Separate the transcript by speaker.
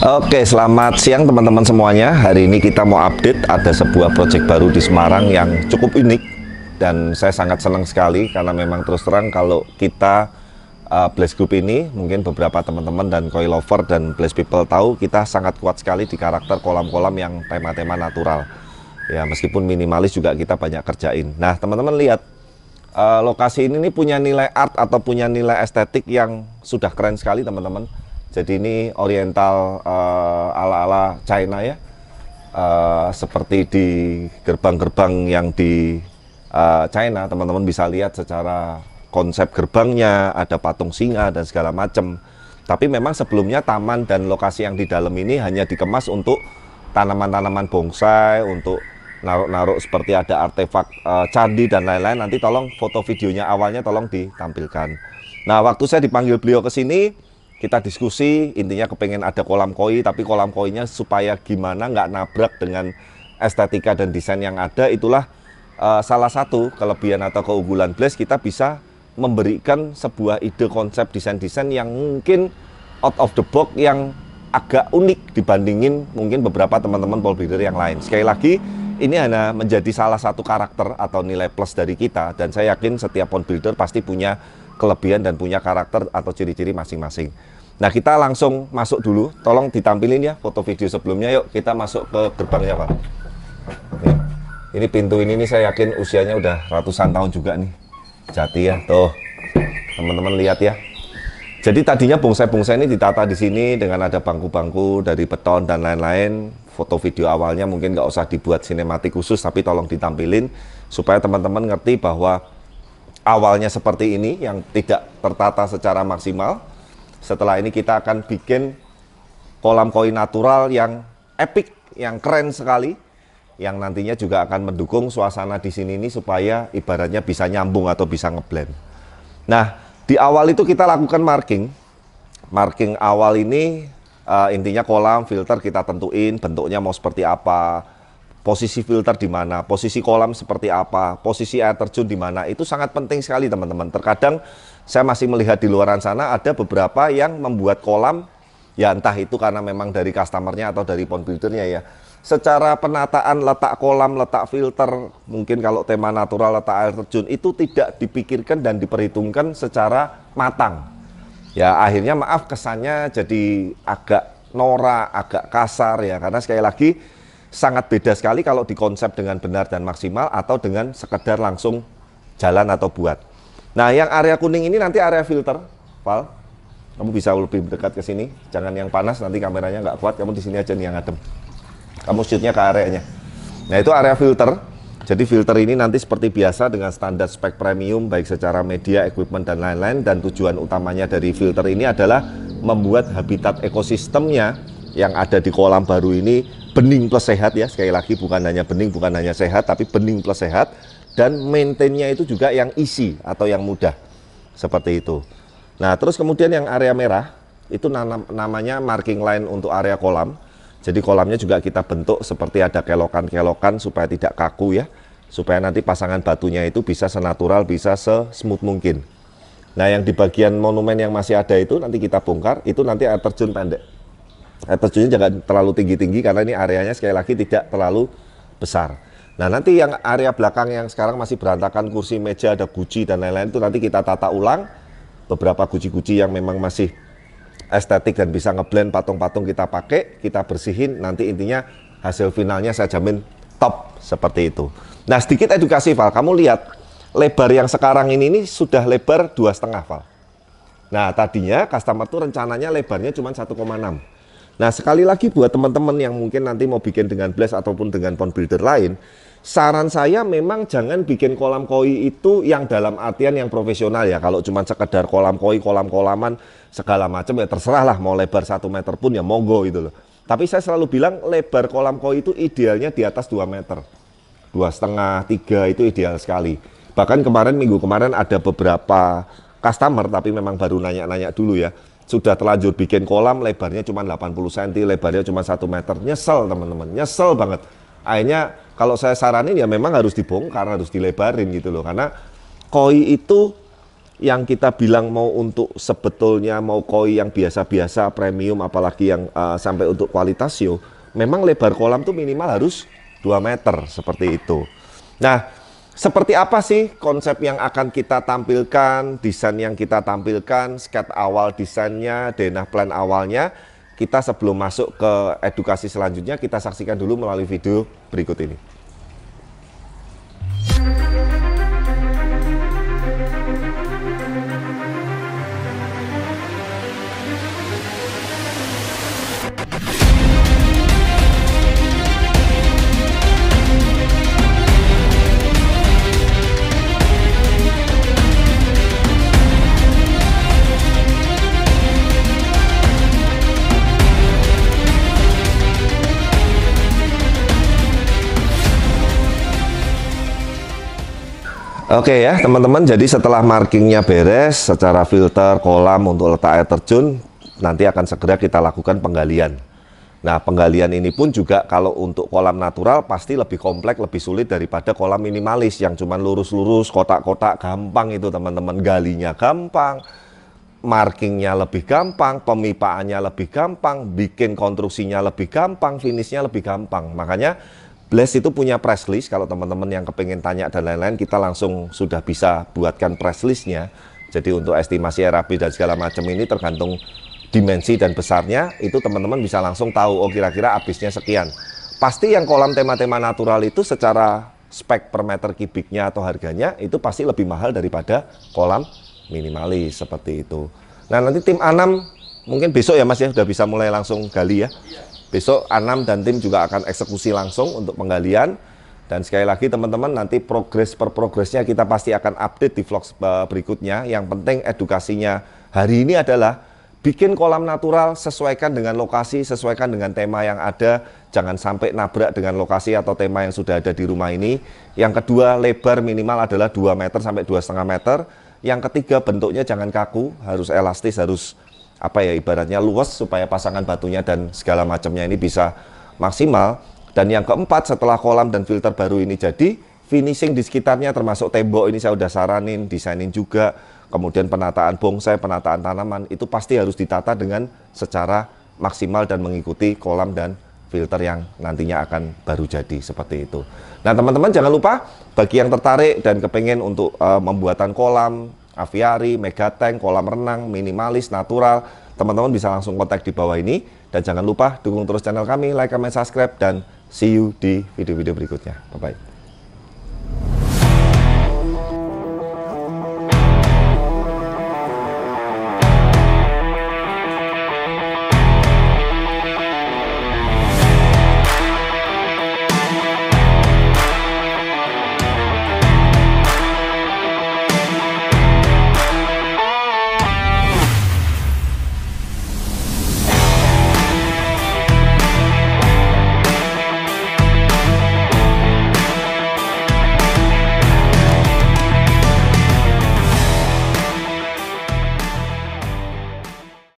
Speaker 1: Oke, selamat siang teman-teman semuanya. Hari ini kita mau update ada sebuah proyek baru di Semarang yang cukup unik dan saya sangat senang sekali karena memang terus terang kalau kita Blaze Group ini, mungkin beberapa teman-teman dan koi lover dan Blaze people tahu kita sangat kuat sekali di karakter kolam-kolam yang tema-tema natural. Ya, meskipun minimalis juga kita banyak kerjain. Nah, teman-teman lihat lokasi ini punya nilai art atau punya nilai estetik yang sudah keren sekali teman-teman. Jadi ini oriental ala-ala China ya, seperti di gerbang-gerbang yang di China, teman-teman bisa lihat secara konsep gerbangnya, ada patung singa dan segala macam. Tapi memang sebelumnya taman dan lokasi yang di dalam ini hanya dikemas untuk tanaman-tanaman bonsai, untuk naruh-naruh seperti ada artefak candi dan lain-lain. Nanti tolong foto videonya awalnya tolong ditampilkan. Nah, waktu saya dipanggil beliau ke sini, kita diskusi, intinya kepengen ada kolam koi, tapi kolam koinya supaya gimana nggak nabrak dengan estetika dan desain yang ada. Itulah salah satu kelebihan atau keunggulan Blaze, kita bisa memberikan sebuah ide konsep desain-desain yang mungkin out of the box, yang agak unik dibandingin mungkin beberapa teman-teman pole builder yang lain. Sekali lagi, ini hanya menjadi salah satu karakter atau nilai plus dari kita, dan saya yakin setiap pole builder pasti punya kelebihan dan punya karakter atau ciri-ciri masing-masing. Nah, kita langsung masuk dulu, tolong ditampilin ya foto video sebelumnya. Yuk kita masuk ke gerbangnya Pak. Ini pintu ini nih saya yakin usianya udah ratusan tahun juga nih, jati ya, tuh teman-teman lihat ya. Jadi tadinya bonsai-bonsai ini ditata di sini dengan ada bangku-bangku dari beton dan lain-lain. Foto video awalnya mungkin nggak usah dibuat sinematik khusus, tapi tolong ditampilin supaya teman-teman ngerti bahwa awalnya seperti ini yang tidak tertata secara maksimal. Setelah ini kita akan bikin kolam koi natural yang epic, yang keren sekali, yang nantinya juga akan mendukung suasana di sini ini supaya ibaratnya bisa nyambung atau bisa ngeblend. Nah, di awal itu kita lakukan marking. Marking awal ini intinya kolam, filter kita tentuin bentuknya mau seperti apa, posisi filter di mana, posisi kolam seperti apa, posisi air terjun di mana. Itu sangat penting sekali teman-teman. Terkadang saya masih melihat di luaran sana ada beberapa yang membuat kolam, ya entah itu karena memang dari customernya atau dari pond buildernya ya. Secara penataan letak kolam, letak filter, mungkin kalau tema natural letak air terjun itu tidak dipikirkan dan diperhitungkan secara matang. Ya akhirnya maaf kesannya jadi agak norak, agak kasar ya, karena sekali lagi sangat beda sekali kalau dikonsep dengan benar dan maksimal atau dengan sekedar langsung jalan atau buat. Nah, yang area kuning ini nanti area filter, Val. Kamu bisa lebih dekat ke sini, jangan yang panas nanti kameranya nggak kuat. Kamu di sini aja nih yang adem. Kamu shootnya ke areanya. Nah, itu area filter. Jadi filter ini nanti seperti biasa dengan standar spek premium baik secara media, equipment dan lain-lain. Dan tujuan utamanya dari filter ini adalah membuat habitat ekosistemnya yang ada di kolam baru ini bening plus sehat ya. Sekali lagi bukan hanya bening, bukan hanya sehat, tapi bening plus sehat. Dan maintainnya itu juga yang easy atau yang mudah, seperti itu. Nah, terus kemudian yang area merah, itu namanya marking line untuk area kolam. Jadi kolamnya juga kita bentuk seperti ada kelokan-kelokan supaya tidak kaku ya. Supaya nanti pasangan batunya itu bisa senatural, bisa se-smooth mungkin. Nah, yang di bagian monumen yang masih ada itu nanti kita bongkar, itu nanti air terjun pendek. Air terjunnya jangan terlalu tinggi-tinggi karena ini areanya sekali lagi tidak terlalu besar. Nah, nanti yang area belakang yang sekarang masih berantakan, kursi, meja, ada guci dan lain-lain, itu nanti kita tata ulang. Beberapa guci-guci yang memang masih estetik dan bisa ngeblend, patung-patung kita pakai, kita bersihin, nanti intinya hasil finalnya saya jamin top seperti itu. Nah, sedikit edukasi Val, kamu lihat lebar yang sekarang ini sudah lebar 2,5 Val. Nah, tadinya customer tuh rencananya lebarnya cuma 1,6. Nah, sekali lagi buat teman-teman yang mungkin nanti mau bikin dengan Blaze ataupun dengan pond builder lain, saran saya memang jangan bikin kolam koi itu yang dalam artian yang profesional ya. Kalau cuma sekedar kolam koi, kolam-kolaman segala macam ya terserah lah, mau lebar 1 meter pun ya monggo gitu loh. Tapi saya selalu bilang lebar kolam koi itu idealnya di atas 2 meter. 2,5, 3 itu ideal sekali. Bahkan minggu kemarin ada beberapa customer, tapi memang baru nanya-nanya dulu ya. Sudah terlanjur bikin kolam lebarnya cuma 80 cm, lebarnya cuma 1 meter. Nyesel teman-teman, nyesel banget. Akhirnya kalau saya saranin ya memang harus dibongkar, harus dilebarin gitu loh. Karena koi itu yang kita bilang mau untuk sebetulnya mau koi yang biasa-biasa, premium, apalagi yang sampai untuk kualitas show, memang lebar kolam tuh minimal harus 2 meter seperti itu. Nah, seperti apa sih konsep yang akan kita tampilkan, desain yang kita tampilkan, sketch awal desainnya, denah plan awalnya. Kita sebelum masuk ke edukasi selanjutnya, kita saksikan dulu melalui video berikut ini. Oke ya teman-teman, jadi setelah markingnya beres secara filter, kolam untuk letak air terjun, nanti akan segera kita lakukan penggalian. Nah, penggalian ini pun juga kalau untuk kolam natural pasti lebih kompleks, lebih sulit daripada kolam minimalis yang cuman lurus-lurus, kotak-kotak, gampang itu teman-teman. Galinya gampang, markingnya lebih gampang, pemipaannya lebih gampang, bikin konstruksinya lebih gampang, finishnya lebih gampang. Makanya Blast itu punya press list, kalau teman-teman yang kepengen tanya dan lain-lain, kita langsung sudah bisa buatkan press listnya. Jadi untuk estimasi RAB dan segala macam ini tergantung dimensi dan besarnya, itu teman-teman bisa langsung tahu, oh kira-kira habisnya sekian. Pasti yang kolam tema-tema natural itu secara spek per meter kubiknya atau harganya, itu pasti lebih mahal daripada kolam minimalis, seperti itu. Nah nanti tim Anam, mungkin besok ya Mas ya, udah bisa mulai langsung gali ya. Besok Anam dan tim juga akan eksekusi langsung untuk penggalian. Dan sekali lagi teman-teman, nanti progres per progresnya kita pasti akan update di vlog berikutnya. Yang penting edukasinya hari ini adalah bikin kolam natural, sesuaikan dengan lokasi, sesuaikan dengan tema yang ada. Jangan sampai nabrak dengan lokasi atau tema yang sudah ada di rumah ini. Yang kedua, lebar minimal adalah 2 meter sampai 2,5 meter. Yang ketiga, bentuknya jangan kaku, harus elastis, harus apa ya, ibaratnya luas supaya pasangan batunya dan segala macamnya ini bisa maksimal. Dan yang keempat, setelah kolam dan filter baru ini jadi, finishing di sekitarnya termasuk tembok ini saya udah saranin, desainin juga, kemudian penataan bonsai, penataan tanaman, itu pasti harus ditata dengan secara maksimal dan mengikuti kolam dan filter yang nantinya akan baru jadi, seperti itu. Nah teman-teman jangan lupa, bagi yang tertarik dan kepengen untuk membuatan kolam, aviari, megatank, kolam renang, minimalis, natural, teman-teman bisa langsung kontak di bawah ini. Dan jangan lupa dukung terus channel kami, like, comment, subscribe, dan see you di video-video berikutnya. Bye-bye.